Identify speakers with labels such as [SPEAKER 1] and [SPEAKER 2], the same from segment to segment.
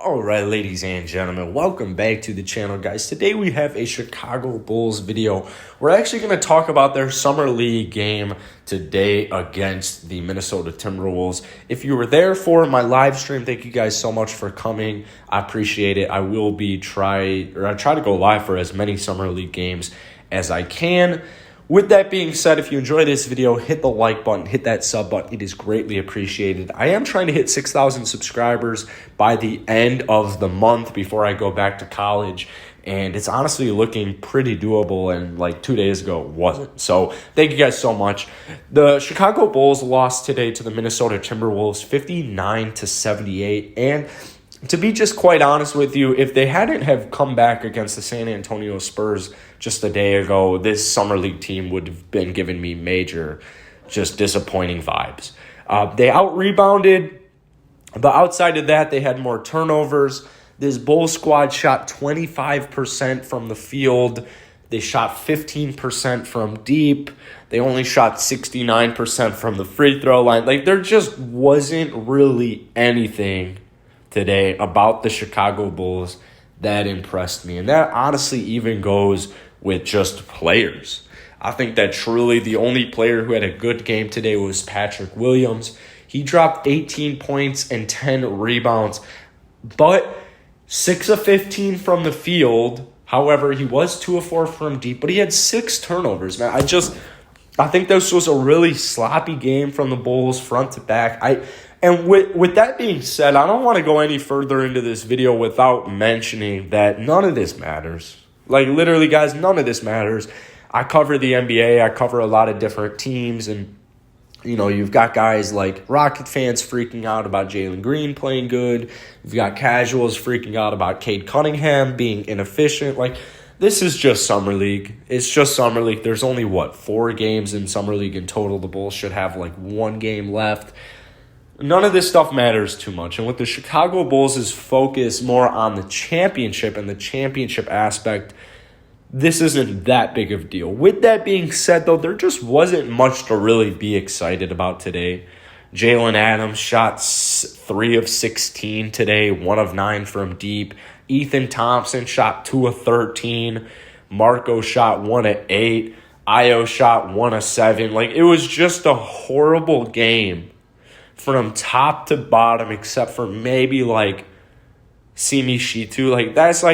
[SPEAKER 1] All right, ladies and gentlemen, welcome back to the channel, guys. Today we have a Chicago Bulls video. We're actually going to talk about their summer league game today against the Minnesota Timberwolves. If you were there for my live stream, thank you guys so much for coming. I appreciate it. I will try to go live for as many summer league games as I can. With that being said, if you enjoy this video, hit the like button, hit that sub button. It is greatly appreciated. I am trying to hit 6,000 subscribers by the end of the month before I go back to college. And it's honestly looking pretty doable, and like 2 days ago it wasn't. So thank you guys so much. The Chicago Bulls lost today to the Minnesota Timberwolves 59-78. And to be just quite honest with you, if they hadn't have come back against the San Antonio Spurs just a day ago, this summer league team would have been giving me major, just disappointing vibes. They out-rebounded, but outside of that, they had more turnovers. This Bulls squad shot 25% from the field. They shot 15% from deep. They only shot 69% from the free throw line. Like, there just wasn't really anything today about the Chicago Bulls that impressed me. And that honestly even goes with just players. I think that truly the only player who had a good game today was Patrick Williams. He dropped 18 points and 10 rebounds, but 6 of 15 from the field. However, he was 2 of 4 from deep, but he had 6 turnovers, man. I think this was a really sloppy game from the Bulls front to back. And with that being said, I don't want to go any further into this video without mentioning that none of this matters. Like, literally, guys, none of this matters. I cover the NBA. I cover a lot of different teams. And, you know, you've got guys like Rocket fans freaking out about Jalen Green playing good. You've got casuals freaking out about Cade Cunningham being inefficient. Like, this is just Summer League. It's just Summer League. There's only, 4 games in Summer League in total. The Bulls should have, 1 game left. None of this stuff matters too much. And with the Chicago Bulls' focus more on the championship and the championship aspect, this isn't that big of a deal. With that being said, though, there just wasn't much to really be excited about today. Jalen Adams shot 3 of 16 today, 1 of 9 from deep. Ethan Thompson shot 2 of 13. Marco shot 1 of 8. Io shot 1 of 7. Like, it was just a horrible game from top to bottom, except for maybe Simi Shitu. Like, that's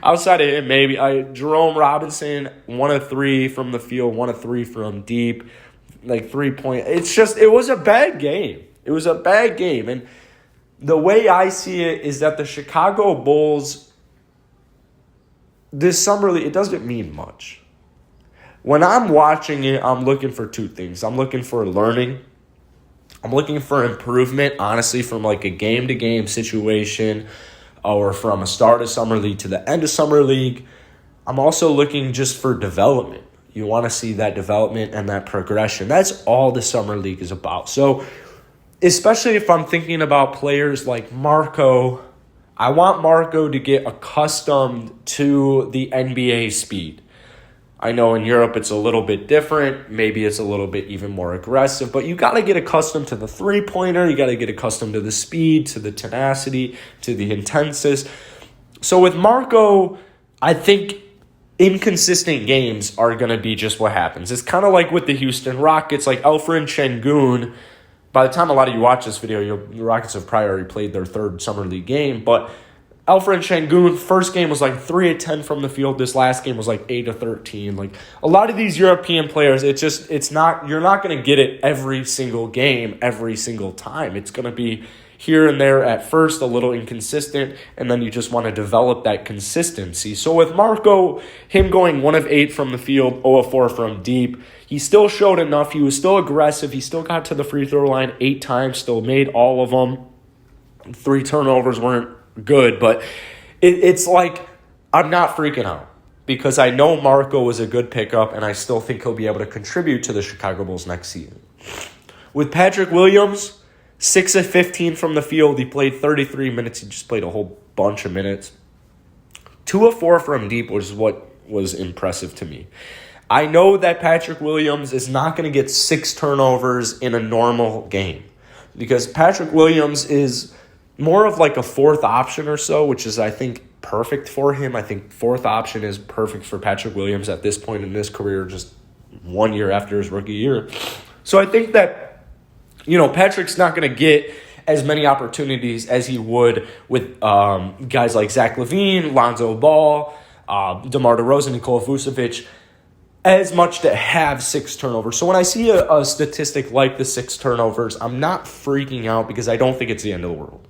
[SPEAKER 1] outside of him, maybe Jerome Robinson, 1 of 3 from the field, 1 of 3 from deep, 3-point. It was a bad game. It was a bad game. And the way I see it is that the Chicago Bulls, this summer league, it doesn't mean much. When I'm watching it, I'm looking for 2 things. I'm looking for learning. I'm looking for improvement, honestly, from a game-to-game situation or from a start of Summer League to the end of Summer League. I'm also looking just for development. You want to see that development and that progression. That's all the Summer League is about. So, especially if I'm thinking about players like Marco, I want Marco to get accustomed to the NBA speed. I know in Europe it's a little bit different. Maybe it's a little bit even more aggressive. But you got to get accustomed to the three-pointer. You got to get accustomed to the speed, to the tenacity, to the intensis. So with Marco, I think inconsistent games are going to be just what happens. It's kind of like with the Houston Rockets, like Elfrid Şengün. By the time a lot of you watch this video, the Rockets have probably already played their 3rd Summer League game. But Elfrid Şengün, first game was 3 of 10 from the field. This last game was 8 of 13. A lot of these European players, you're not going to get it every single game, every single time. It's going to be here and there at first, a little inconsistent, and then you just want to develop that consistency. So with Marco, him going 1 of 8 from the field, 0 of 4 from deep, he still showed enough. He was still aggressive. He still got to the free throw line 8 times, still made all of them. 3 turnovers weren't good, but it's I'm not freaking out because I know Marco was a good pickup, and I still think he'll be able to contribute to the Chicago Bulls next season. With Patrick Williams, 6 of 15 from the field. He played 33 minutes. He just played a whole bunch of minutes. 2 of 4 from deep was what was impressive to me. I know that Patrick Williams is not going to get 6 turnovers in a normal game because Patrick Williams is more of like a fourth option or so, which is, I think, perfect for him. I think fourth option is perfect for Patrick Williams at this point in his career, just 1 year after his rookie year. So I think that, Patrick's not going to get as many opportunities as he would with guys like Zach LaVine, Lonzo Ball, DeMar DeRozan, Nikola Vucevic, as much to have 6 turnovers. So when I see a statistic like the 6 turnovers, I'm not freaking out because I don't think it's the end of the world.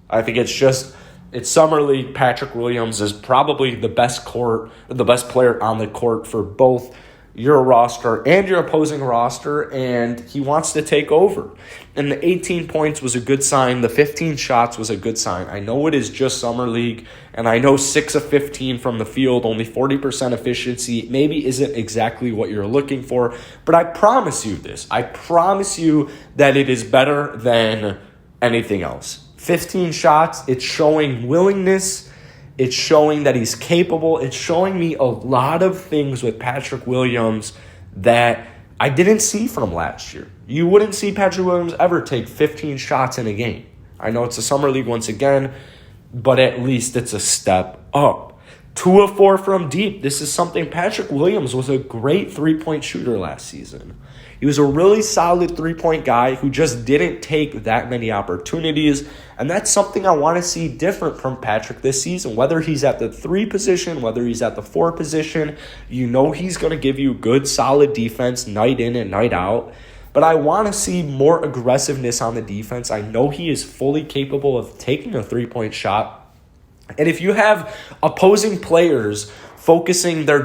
[SPEAKER 1] I think it's Summer League. Patrick Williams is probably the best player on the court for both your roster and your opposing roster, and he wants to take over. And the 18 points was a good sign. The 15 shots was a good sign. I know it is just Summer League, and I know 6 of 15 from the field, only 40% efficiency, maybe isn't exactly what you're looking for, but I promise you this. I promise you that it is better than anything else. 15 shots, it's showing willingness. It's showing that he's capable. It's showing me a lot of things with Patrick Williams that I didn't see from last year. You wouldn't see Patrick Williams ever take 15 shots in a game. I know it's a Summer League once again, but at least it's a step up. 2 of 4 from deep. This is something. Patrick Williams was a great three-point shooter last season. He was a really solid three-point guy who just didn't take that many opportunities, and that's something I want to see different from Patrick this season. Whether he's at the 3 position, whether he's at the 4 position, he's going to give you good, solid defense night in and night out. But I want to see more aggressiveness on the defense. I know he is fully capable of taking a three-point shot. And if you have opposing players focusing more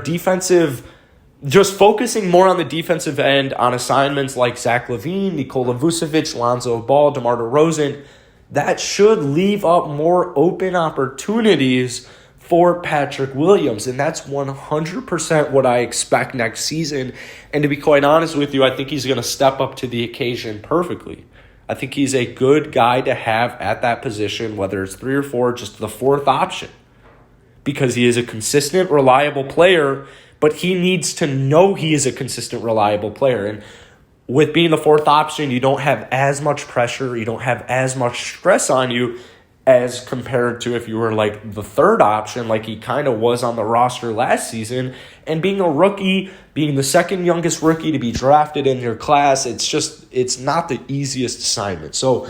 [SPEAKER 1] on the defensive end on assignments like Zach LaVine, Nikola Vucevic, Lonzo Ball, DeMar DeRozan, that should leave up more open opportunities for Patrick Williams. And that's 100% what I expect next season. And to be quite honest with you, I think he's going to step up to the occasion perfectly. I think he's a good guy to have at that position, whether it's 3 or 4, just the 4th option, because he is a consistent, reliable player, but he needs to know he is a consistent, reliable player. And with being the 4th option, you don't have as much pressure, you don't have as much stress on you as compared to if you were like the 3rd option, like he kind of was on the roster last season. And being a rookie, being the 2nd youngest rookie to be drafted in your class, it's not the easiest assignment. So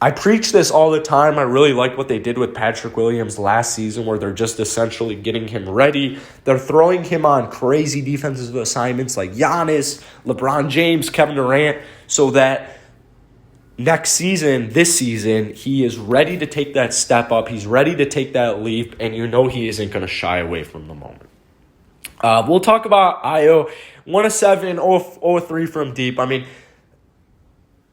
[SPEAKER 1] I preach this all the time. I really like what they did with Patrick Williams last season, where they're just essentially getting him ready. They're throwing him on crazy defensive assignments like Giannis, LeBron James, Kevin Durant, so that this season, he is ready to take that step up. He's ready to take that leap, and he isn't going to shy away from the moment. We'll talk about Ayo. 1 of 7, 0 of 3 from deep. I mean,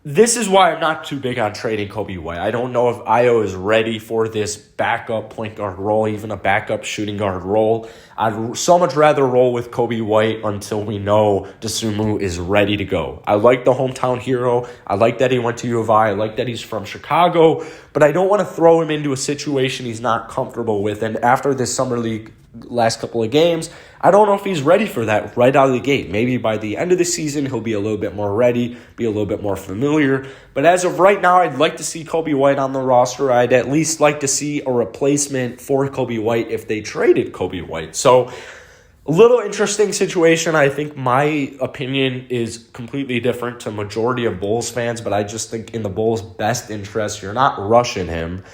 [SPEAKER 1] this is why I'm not too big on trading Coby White. I don't know if Ayo is ready for this backup point guard role, even a backup shooting guard role. I'd so much rather roll with Coby White until we know Dosunmu is ready to go. I like the hometown hero. I like that he went to U of I. I like that he's from Chicago. But I don't want to throw him into a situation he's not comfortable with. And after this Summer League last couple of games, I don't know if he's ready for that right out of the gate. Maybe by the end of the season, he'll be a little bit more ready, be a little bit more familiar. But as of right now, I'd like to see Coby White on the roster. I'd at least like to see a replacement for Coby White if they traded Coby White. So a little interesting situation. I think my opinion is completely different to majority of Bulls fans, but I just think in the Bulls' best interest, you're not rushing him.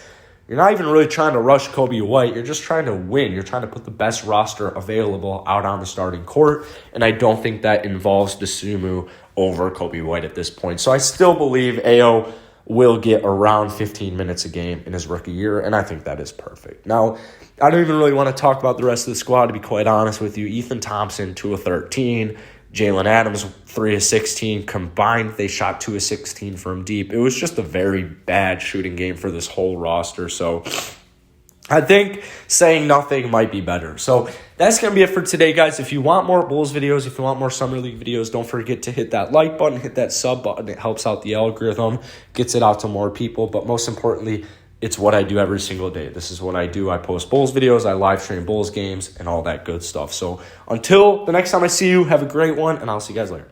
[SPEAKER 1] You're not even really trying to rush Coby White. You're just trying to win. You're trying to put the best roster available out on the starting court, and I don't think that involves Dosunmu over Coby White at this point. So I still believe Ayo will get around 15 minutes a game in his rookie year, and I think that is perfect. Now, I don't even really want to talk about the rest of the squad, to be quite honest with you. Ethan Thompson, 2 of 13. Jalen Adams, 3 of 16. Combined, they shot 2 of 16 from deep. It was just a very bad shooting game for this whole roster. So I think saying nothing might be better. So that's going to be it for today, guys. If you want more Bulls videos, if you want more Summer League videos, don't forget to hit that like button, hit that sub button. It helps out the algorithm, gets it out to more people. But most importantly, it's what I do every single day. This is what I do. I post Bulls videos, I live stream Bulls games, and all that good stuff. So until the next time I see you, have a great one, and I'll see you guys later.